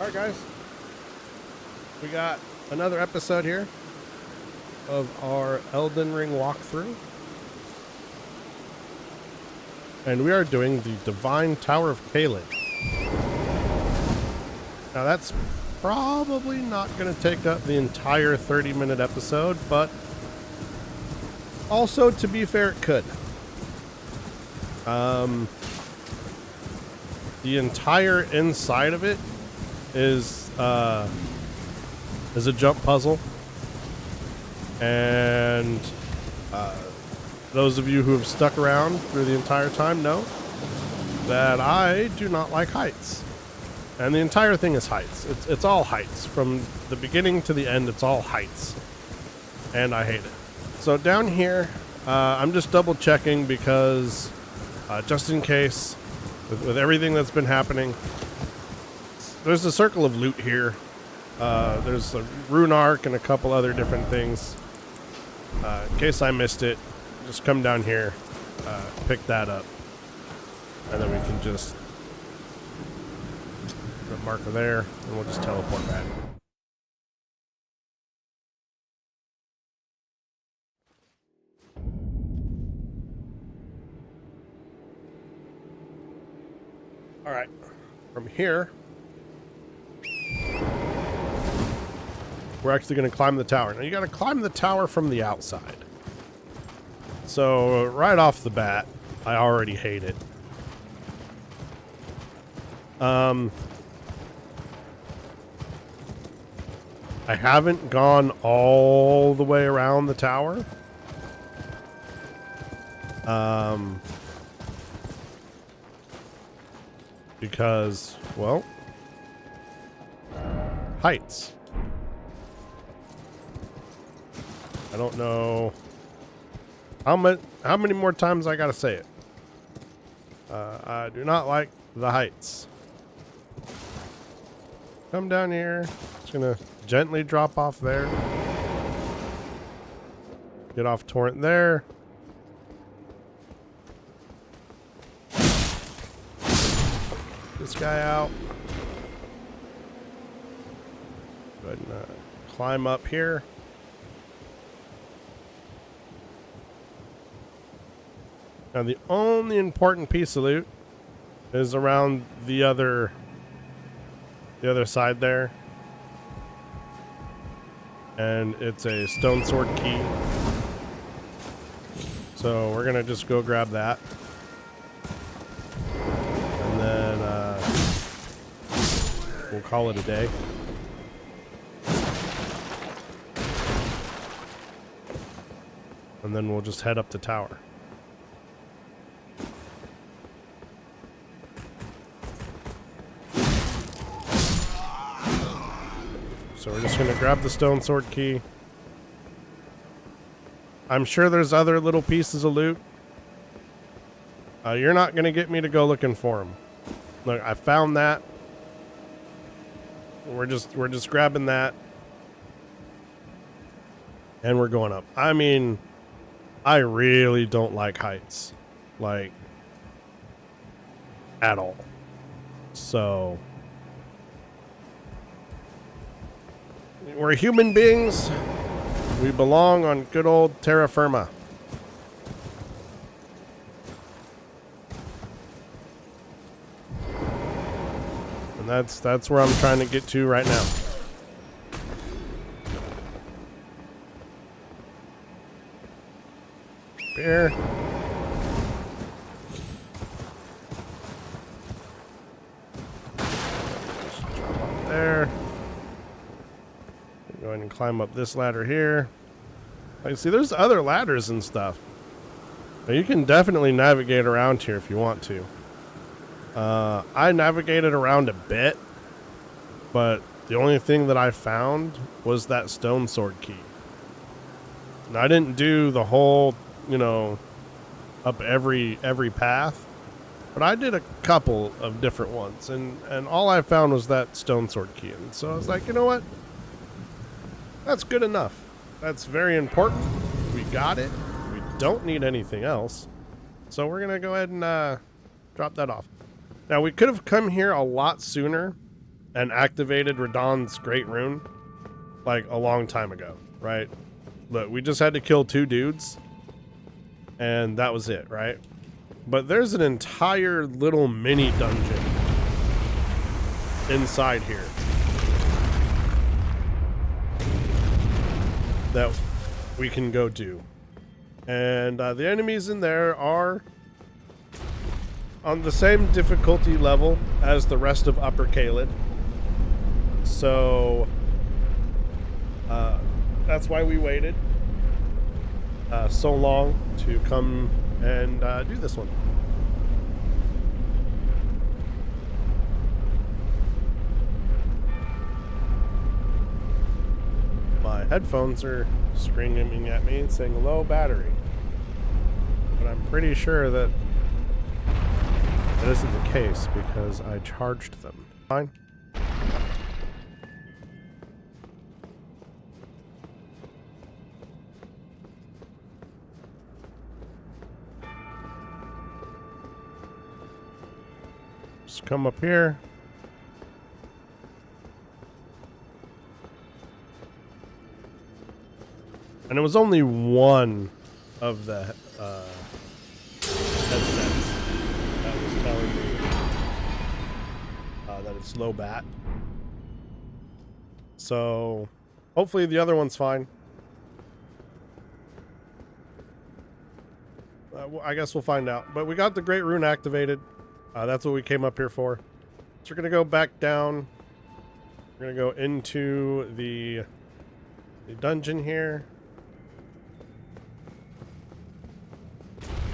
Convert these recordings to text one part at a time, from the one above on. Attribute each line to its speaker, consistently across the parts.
Speaker 1: Alright guys, we got another episode here of our Elden Ring walkthrough. And we are doing the Divine Tower of Caelid. Now that's probably not going to take up the entire 30-minute episode, but also, to be fair, it could. The entire inside of it is a jump puzzle, and those of you who have stuck around through the entire time know that I do not like heights, and the entire thing is heights. It's all heights from the beginning to the end. It's all heights, and I hate it. So down here, I'm just double checking because just in case, with everything that's been happening. There's a circle of loot here. There's a rune arc and a couple other different things. In case I missed it, just come down here, pick that up, and then we can just put a marker there, and we'll just teleport back. All right, from here, we're actually going to climb the tower. Now, you got to climb the tower from the outside. So, right off the bat, I already hate it. I haven't gone all the way around the tower. Because, well, heights. I don't know how many more times I gotta say it. I do not like the heights. Come down here. Just gonna gently drop off there. Get off torrent there. This guy out. Go ahead and climb up here. Now the only important piece of loot is around the other side there. And it's a stone sword key. So we're gonna just go grab that. And then we'll call it a day. And then we'll just head up the tower. So we're just going to grab the stone sword key. I'm sure there's other little pieces of loot. You're not going to get me to go looking for them. Look, I found that. We're just grabbing that. And we're going up. I mean, I really don't like heights. Like, at all. So we're human beings. We belong on good old terra firma. And that's where I'm trying to get to right now. Here. Just drop off there. Go ahead and climb up this ladder here. Like, see, there's other ladders and stuff. Now, you can definitely navigate around here if you want to. I navigated around a bit, but the only thing that I found was that stone sword key. And I didn't do the whole, you know, up every path, but I did a couple of different ones, and all I found was that stone sword key. And so I was like, you know what? That's good enough. That's very important. We got it. We don't need anything else. So we're going to go ahead and drop that off. Now, we could have come here a lot sooner and activated Radahn's Great Rune like a long time ago, right? Look, we just had to kill 2 dudes and that was it, right? But there's an entire little mini dungeon inside here that we can go do. And the enemies in there are on the same difficulty level as the rest of Upper Caelid. So that's why we waited so long to come and do this one. My headphones are screaming at me saying low battery, but I'm pretty sure that isn't the case because I charged them. Fine. Just come up here. And it was only one of the headsets that was telling me that it's low bat. So hopefully the other one's fine. I guess we'll find out. But we got the Great Rune activated. That's what we came up here for. So we're going to go back down. We're going to go into the dungeon here.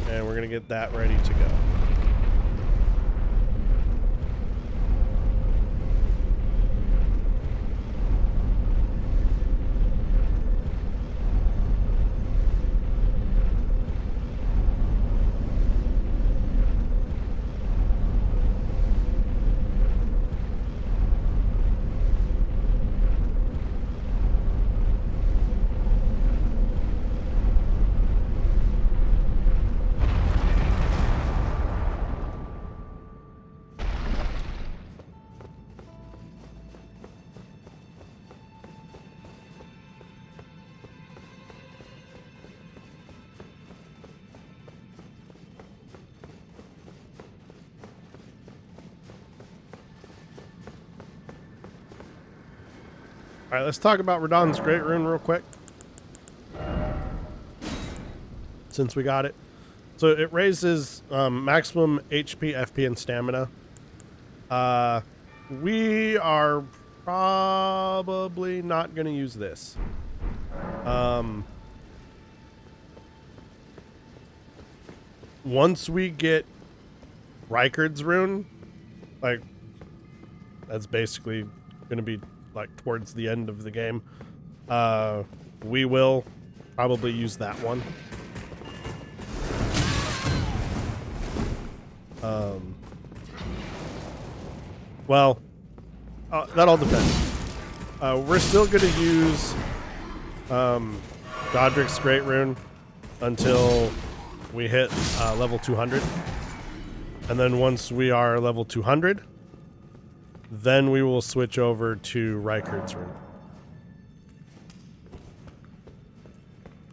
Speaker 1: And we're going to get that ready to go. All right, let's talk about Radahn's Great Rune real quick, since we got it. So it raises maximum HP, FP, and stamina. We are probably not going to use this. Once we get Rykard's Rune, like, that's basically going to be like towards the end of the game. We will probably use that one. Well, that all depends. We're still going to use Godric's Great Rune until we hit level 200. And then once we are level 200, then we will switch over to Rykard's Rune.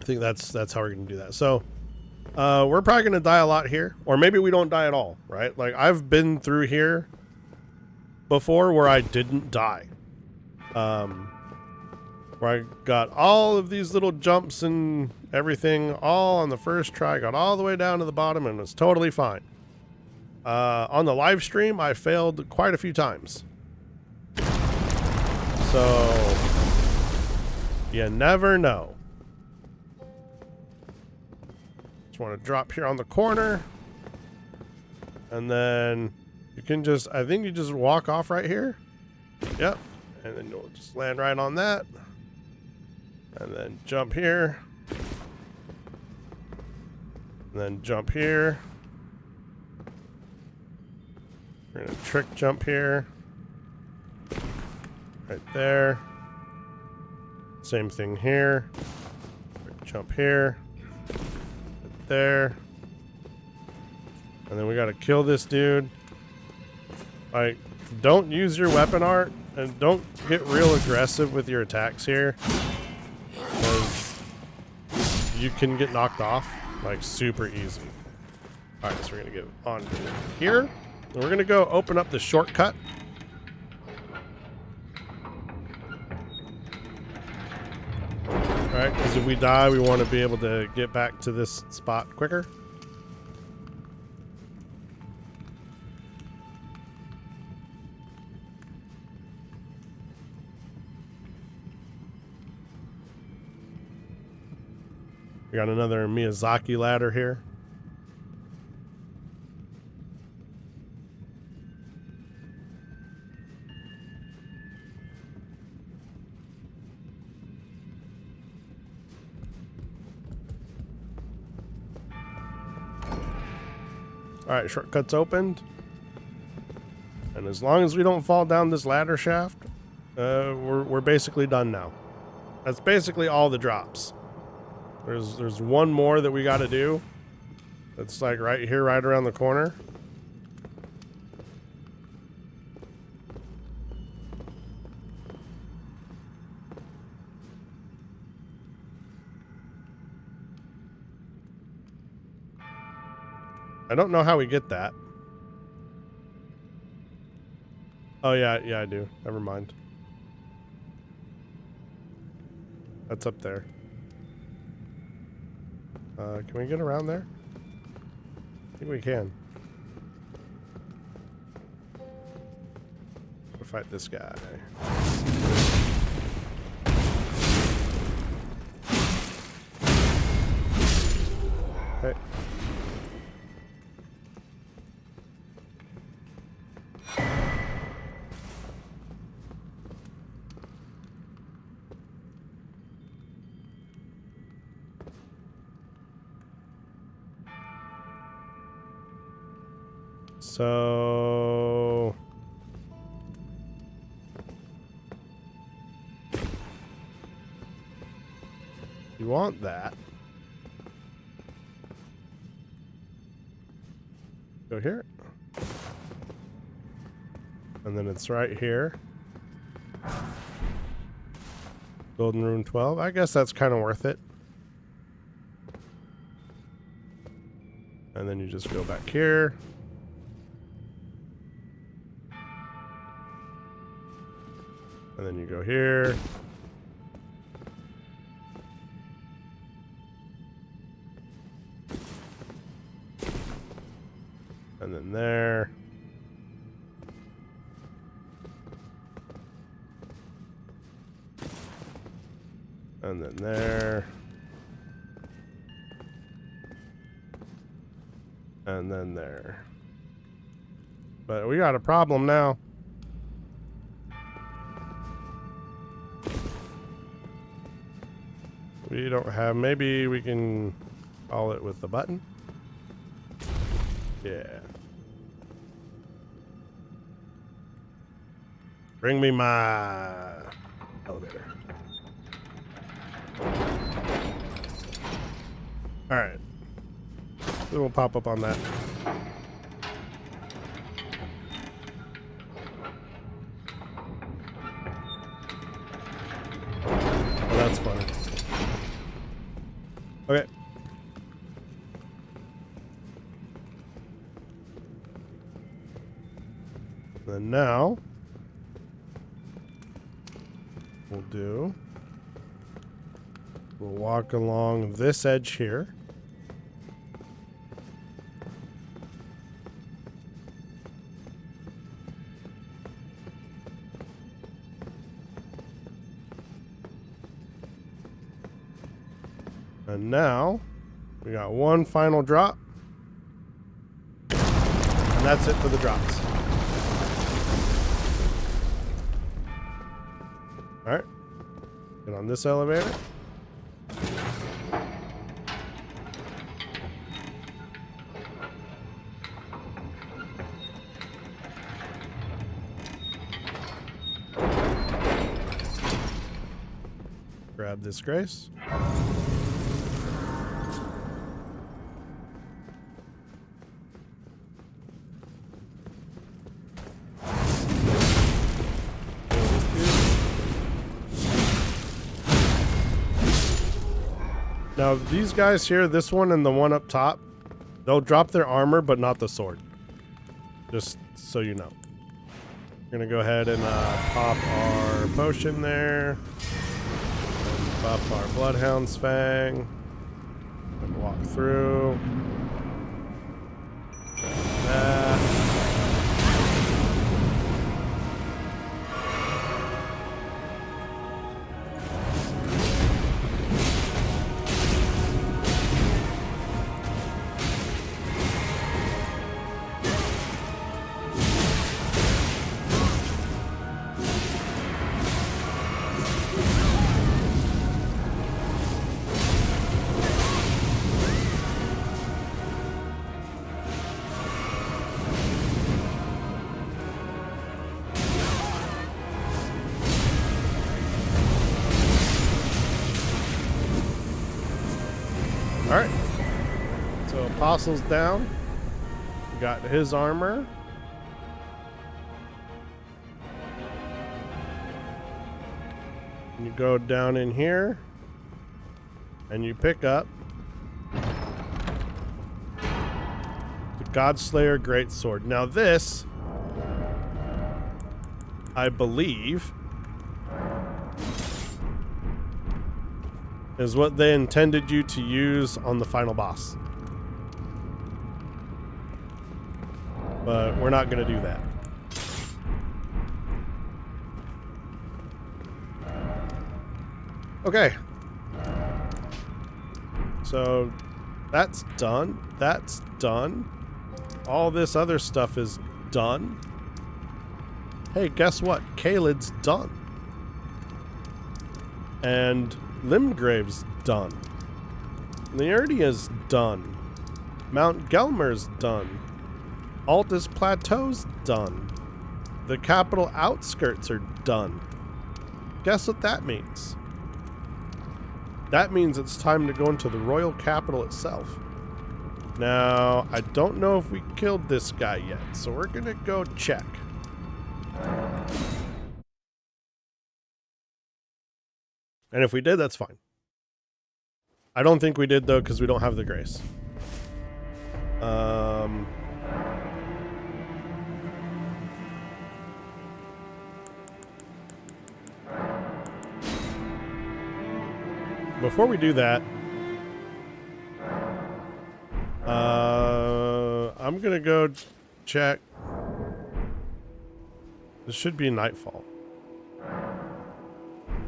Speaker 1: I think that's how we're going to do that. So we're probably going to die a lot here, or maybe we don't die at all, right? Like, I've been through here before where I didn't die. Where I got all of these little jumps and everything all on the first try, got all the way down to the bottom and was totally fine. On the live stream, I failed quite a few times. So, you never know. Just want to drop here on the corner. And then you can just, I think you just walk off right here. Yep. And then you'll just land right on that. And then jump here. And then jump here. We're going to trick jump here. Right there. Same thing here. Trick jump here. Right there. And then we got to kill this dude. Like, don't use your weapon art and don't get real aggressive with your attacks here, because you can get knocked off like super easy. All right, so we're gonna get on here, and we're gonna go open up the shortcut. All right, because if we die, we want to be able to get back to this spot quicker. We got another Miyazaki ladder here. All right, shortcut's opened. And as long as we don't fall down this ladder shaft, we're basically done now. That's basically all the drops. There's one more that we got to do. It's like right here, right around the corner. I don't know how we get that. Oh yeah, I do. Never mind. That's up there. Can we get around there? I think we can. We'll fight this guy. Okay. So you want that? Go here. And then it's right here. Golden Rune 12. I guess that's kind of worth it. And then you just go back here. And then you go here. And then there. And then there. And then there. But we got a problem now. We don't have, maybe we can call it with the button. Yeah. Bring me my elevator. All right. It will pop up on that. Oh, that's funny. Okay. Then now we'll walk along this edge here. And now we got one final drop. And that's it for the drops. All right. Get on this elevator. Grab this grace. Now, these guys here, this one and the one up top, they'll drop their armor, but not the sword. Just so you know. We're going to go ahead and pop our potion there. And buff our Bloodhound's Fang. And walk through. That. Alright, so Apostle's down. We got his armor. And you go down in here and you pick up the Godslayer Greatsword. Now this, I believe, is what they intended you to use on the final boss. But we're not going to do that. Okay. So that's done. That's done. All this other stuff is done. Hey, guess what? Caelid's done. And Limgrave's done. Liurdia's done. Mount Gelmer's done. Altus Plateau's done. The capital outskirts are done. Guess what that means? That means it's time to go into the royal capital itself. Now, I don't know if we killed this guy yet, so we're gonna go check. And if we did, that's fine. I don't think we did, though, because we don't have the grace. Before we do that, I'm going to go check. This should be nightfall.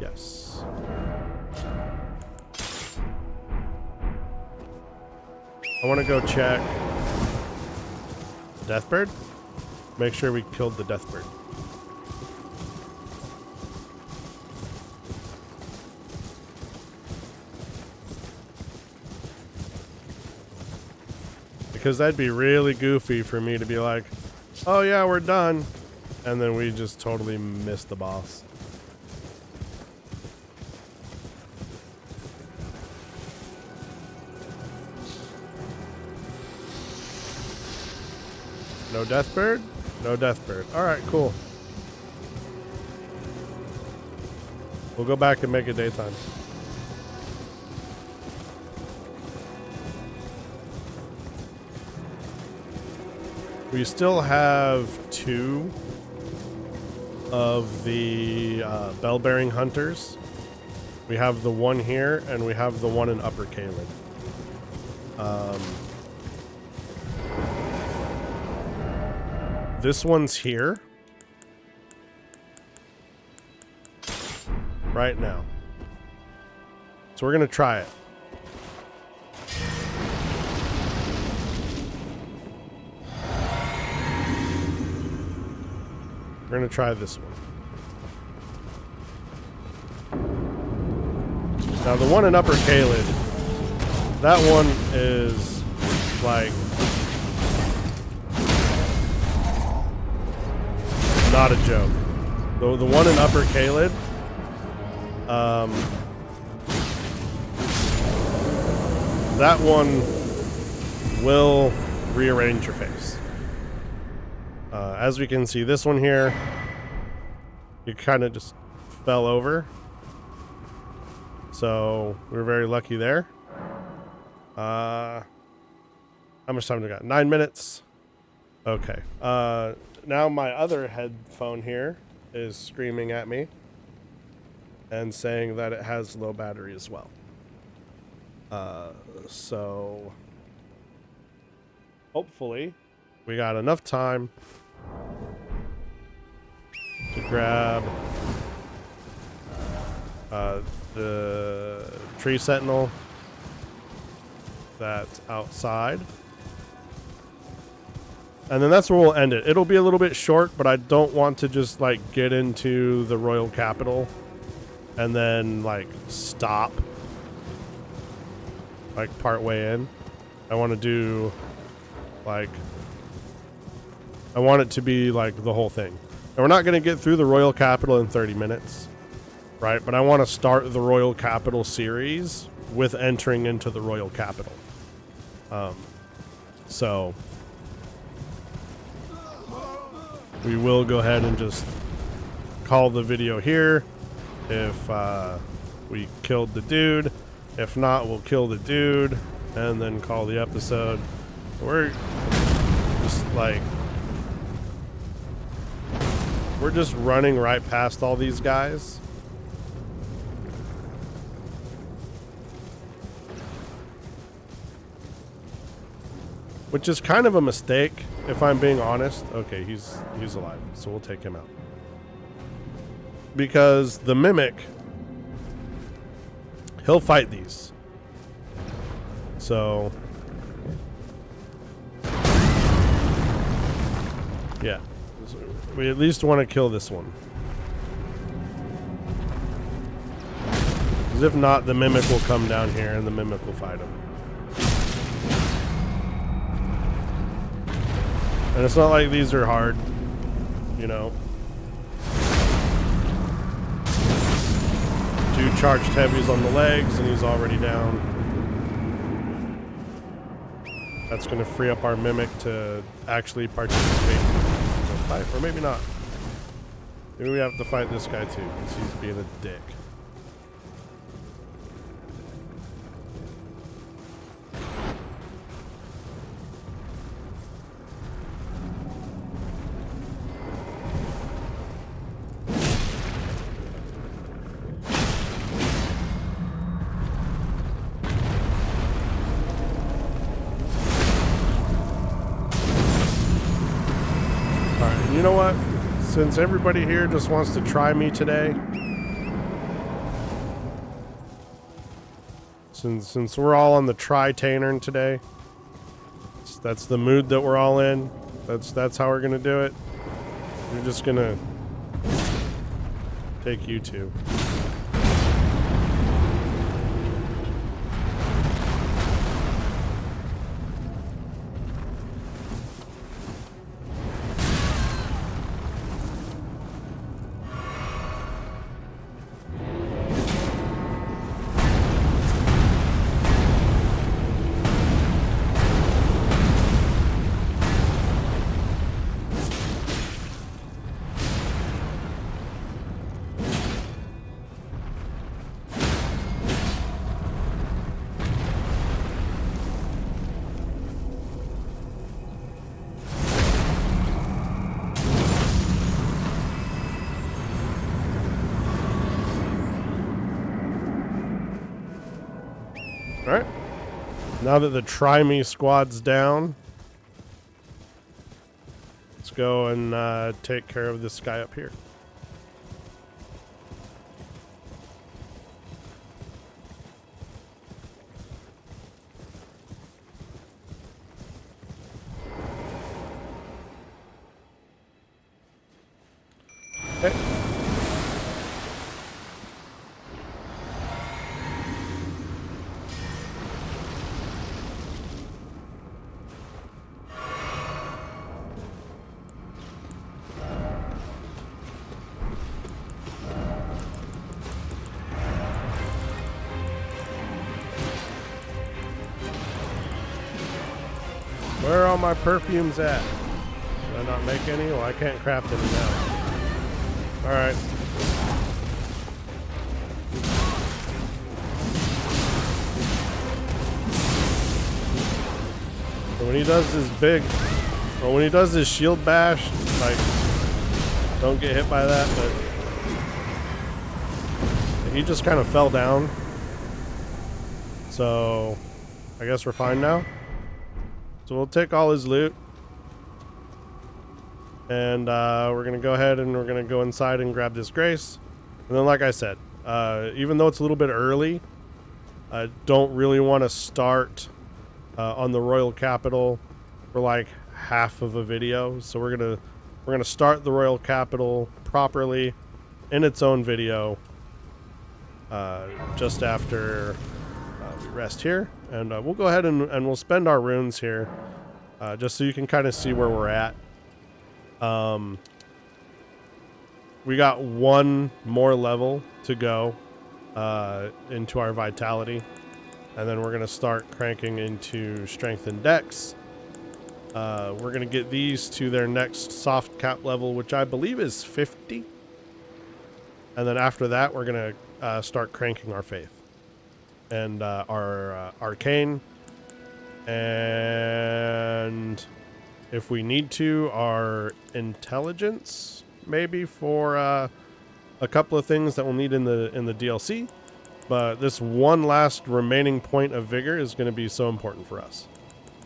Speaker 1: Yes. I want to go check Deathbird. Make sure we killed the Deathbird. Because that'd be really goofy for me to be like, oh yeah, we're done. And then we just totally missed the boss. No Deathbird? No Deathbird. Alright, cool. We'll go back and make it daytime. We still have 2 of the bell-bearing hunters. We have the one here, and we have the one in Upper Caelid. This one's here right now. So we're going to try it. We're going to try this one. Now the one in Upper Caelid, that one is like not a joke. The one in Upper Caelid, that one will rearrange your face. As we can see, this one here, you kind of just fell over. So we're very lucky there. How much time do we got? 9 minutes. Okay. Now my other headphone here is screaming at me and saying that it has low battery as well. So hopefully we got enough time to grab the tree sentinel that's outside. And then that's where we'll end it. It'll be a little bit short, but I don't want to just like get into the royal capital and then like stop like part way in. I want to do like, I want it to be like the whole thing. And we're not going to get through the royal capital in 30 minutes, right? But I want to start the royal capital series with entering into the royal capital. So we will go ahead and just call the video here if we killed the dude. If not, we'll kill the dude and then call the episode. We're just like, we're just running right past all these guys. Which is kind of a mistake, if I'm being honest. Okay, he's alive, so we'll take him out. Because the Mimic, he'll fight these. So, yeah. We at least want to kill this one. Because if not, the Mimic will come down here and the Mimic will fight him. And it's not like these are hard, you know. 2 charged heavies on the legs and he's already down. That's going to free up our Mimic to actually participate in the fight. Or maybe not. Maybe we have to fight this guy too, because he's being a dick. You know what? Since everybody here just wants to try me today, since we're all on the try-tainern today, that's the mood that we're all in. That's how we're gonna do it. We're just gonna take you two. Alright. Now that the Try Me squad's down, let's go and take care of this guy up here. Okay. Where are all my perfumes at? Did I not make any? Well, I can't craft any now. Alright. when he does his big, or when he does his shield bash, like, don't get hit by that, but he just kind of fell down. So I guess we're fine now. So we'll take all his loot. And we're going to go ahead and we're going to go inside and grab this grace. And then like I said, even though it's a little bit early, I don't really want to start on the Royal Capital for like half of a video. So we're gonna start the Royal Capital properly in its own video just after we rest here. And we'll go ahead and we'll spend our runes here just so you can kind of see where we're at. We got one more level to go into our vitality, and then we're going to start cranking into strength and dex. We're going to get these to their next soft cap level, which I believe is 50. And then after that, we're going to start cranking our faith and our arcane, and if we need to, our intelligence, maybe for a couple of things that we'll need in the DLC. But this one last remaining point of vigor is going to be so important for us.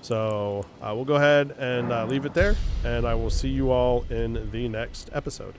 Speaker 1: So we'll go ahead and leave it there, and I will see you all in the next episode.